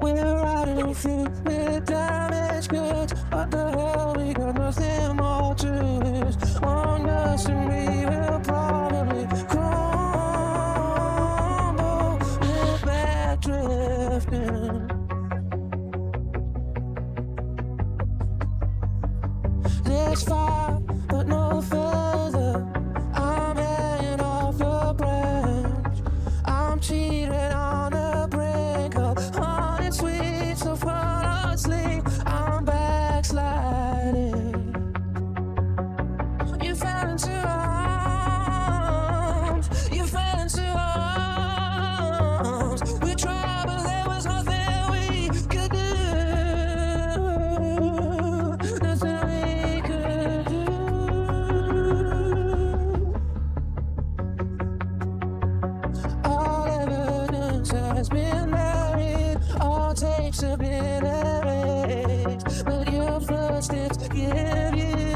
We're riding through with damaged goods. What the hell, we got nothing more to lose. On us and we will probably crumble. We're back drifting. This far, but no further. I'm hanging off a branch. I'm cheating on the brink of haunted sweets of fallen sleep. I'm backsliding. You fell into arms. You fell into arms. We tried, but there was nothing we could do. Nothing we could do. All evidence has been buried. All tapes have been erased. But your footsteps give you